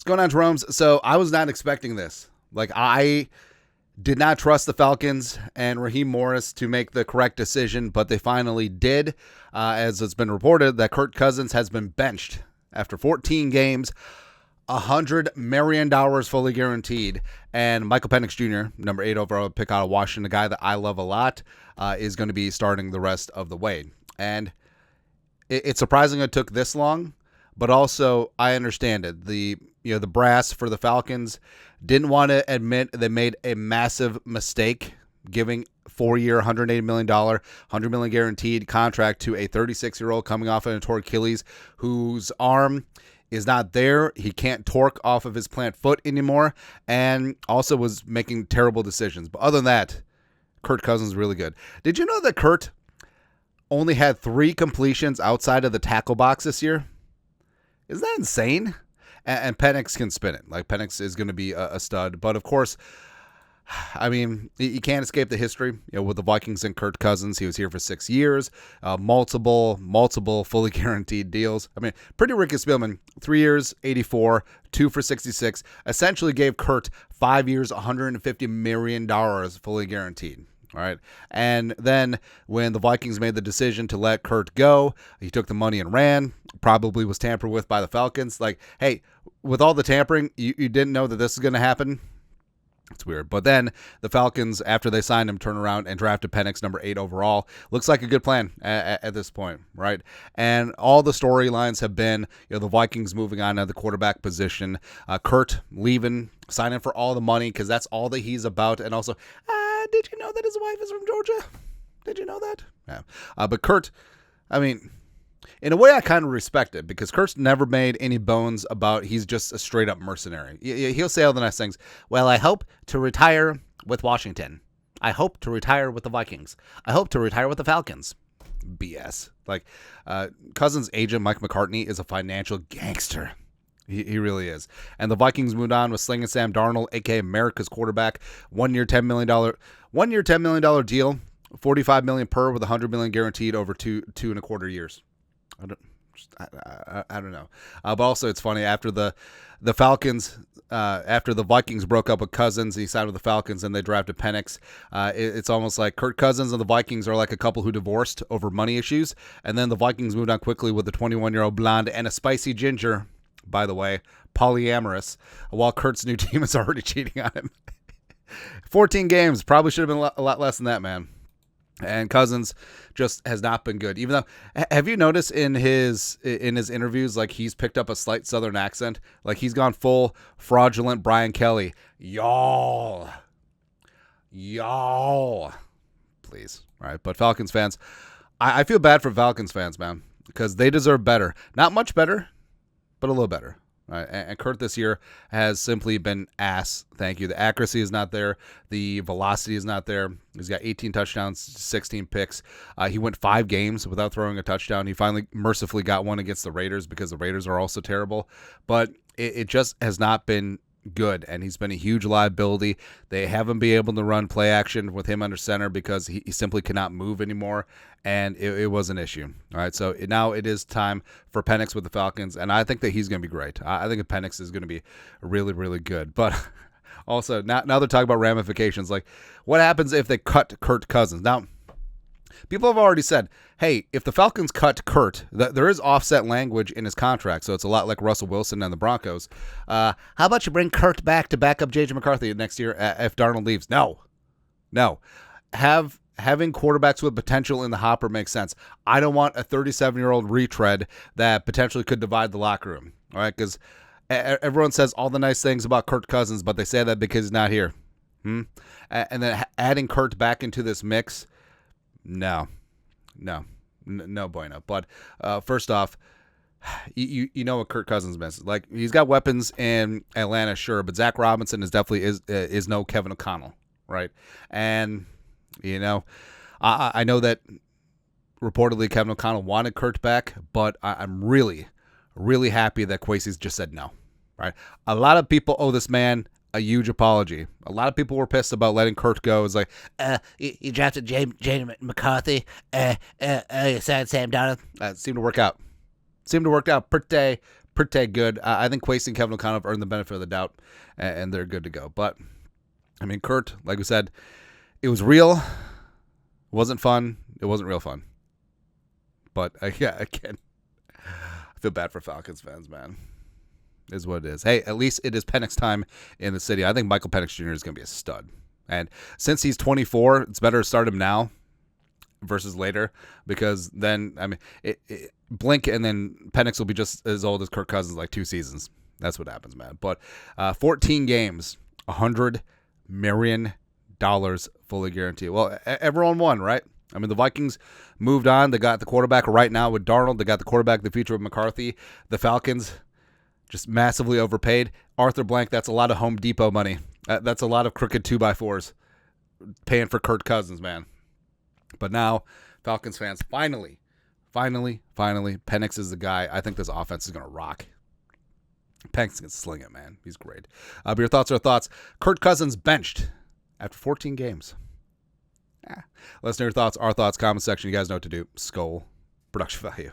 going on, Jeromes? So I was not expecting this. Like, I did not trust the Falcons and Raheem Morris to make the correct decision, but they finally did. As it's been reported that Kirk Cousins has been benched after 14 games, $100 million fully guaranteed. And Michael Penix Jr., number 8 overall pick out of Washington, the guy that I love a lot, is going to be starting the rest of the way. And it's surprising it took this long, but also I understand it. The brass for the Falcons didn't want to admit they made a massive mistake giving 4-year, $180 million, $100 million guaranteed contract to a 36-year-old coming off an torn Achilles whose arm is not there. He can't torque off of his plant foot anymore, and also was making terrible decisions. But other than that, Kirk Cousins is really good. Did you know that Kurt only had 3 completions outside of the tackle box this year? Isn't that insane? And Penix can spin it. Like, Penix is going to be a stud. But, of course, I mean, you can't escape the history. With the Vikings and Kirk Cousins, he was here for 6 years, multiple fully guaranteed deals. I mean, pretty Ricky Spielman, 3 years, 84, 2 for 66, essentially gave Kurt 5 years, $150 million fully guaranteed. All right. And then when the Vikings made the decision to let Kurt go, he took the money and ran, probably was tampered with by the Falcons. Like, hey, with all the tampering, you didn't know that this is going to happen. It's weird. But then the Falcons, after they signed him, turn around and drafted Penix, number 8 overall. Looks like a good plan at this point, right? And all the storylines have been, the Vikings moving on to the quarterback position, Kurt leaving, signing for all the money because that's all that he's about. And also, did you know that his wife is from Georgia? Did you know that? Yeah. But Kurt, I mean, in a way, I kind of respect it because Kurt's never made any bones about he's just a straight up mercenary. He'll say all the nice things. Well, I hope to retire with Washington. I hope to retire with the Vikings. I hope to retire with the Falcons. BS. Like, Cousins' agent, Mike McCartney, is a financial gangster. He really is. And the Vikings moved on with Slinging Sam Darnold, a.k.a. America's quarterback. 1 year, $10 million deal, $45 million per with $100 million guaranteed over 2.25 years. I don't know. But also it's funny, after the Falcons, after the Vikings broke up with Cousins, he signed with the Falcons and they drafted Penix. It's almost like Kirk Cousins and the Vikings are like a couple who divorced over money issues. And then the Vikings moved on quickly with a 21-year-old blonde and a spicy ginger, by the way, polyamorous, while Kurt's new team is already cheating on him. 14 games, probably should have been a lot less than that, man. And Cousins just has not been good. Even though, have you noticed in his interviews, like, he's picked up a slight Southern accent? Like, he's gone full fraudulent Brian Kelly. Y'all. Please. All right. But Falcons fans, I feel bad for Falcons fans, man, because they deserve better. Not much better, but a little better. Right. And Kurt this year has simply been ass. Thank you. The accuracy is not there. The velocity is not there. He's got 18 touchdowns, 16 picks. He went 5 games without throwing a touchdown. He finally mercifully got one against the Raiders because the Raiders are also terrible. But it just has not been good, and he's been a huge liability. They haven't been able to run play action with him under center because he simply cannot move anymore, and it was an issue. All right, so now it is time for Penix with the Falcons, and I think that he's going to be great. I think Penix is going to be really, really good. But also, now they're talking about ramifications. Like, what happens if they cut Kirk Cousins? Now, people have already said, hey, if the Falcons cut Kurt, there is offset language in his contract, so it's a lot like Russell Wilson and the Broncos. How about you bring Kurt back to back up J.J. McCarthy next year if Darnold leaves? No. Having quarterbacks with potential in the hopper makes sense. I don't want a 37-year-old retread that potentially could divide the locker room, all right? Because everyone says all the nice things about Kirk Cousins, but they say that because he's not here. And then adding Kurt back into this mix, no bueno. But first off, you know what Kirk Cousins misses. Like, he's got weapons in Atlanta, sure, but Zach Robinson is definitely is no Kevin O'Connell, right? And I know that reportedly Kevin O'Connell wanted Kurt back, but I'm really, really happy that Kwesi's just said no, right? A lot of people owe this man a huge apology. A lot of people were pissed about letting Kurt go. It's like, you drafted J.J. McCarthy, you signed Sam Darnold. It seemed to work out. Pretty pretty good. I think Kwesi and Kevin O'Connell have earned the benefit of the doubt, and they're good to go. But, I mean, Kurt, like we said, it was real. It wasn't fun. It wasn't real fun. But, yeah, again, I feel bad for Falcons fans, man. Is what it is. Hey, at least it is Penix time in the city. I think Michael Penix Jr. is going to be a stud. And since he's 24, it's better to start him now versus later, because then, I mean, blink and then Penix will be just as old as Kirk Cousins, like 2 seasons. That's what happens, man. But 14 games, $100 million fully guaranteed. Well, everyone won, right? I mean, the Vikings moved on. They got the quarterback right now with Darnold. They got the quarterback of the future with McCarthy. The Falcons just massively overpaid. Arthur Blank, that's a lot of Home Depot money. That's a lot of crooked 2x4s paying for Kirk Cousins, man. But now, Falcons fans, finally, Penix is the guy. I think this offense is going to rock. Penix can sling it, man. He's great. But your thoughts are thoughts. Kirk Cousins benched after 14 games. Let us know your thoughts, our thoughts, comment section. You guys know what to do. Skull production value.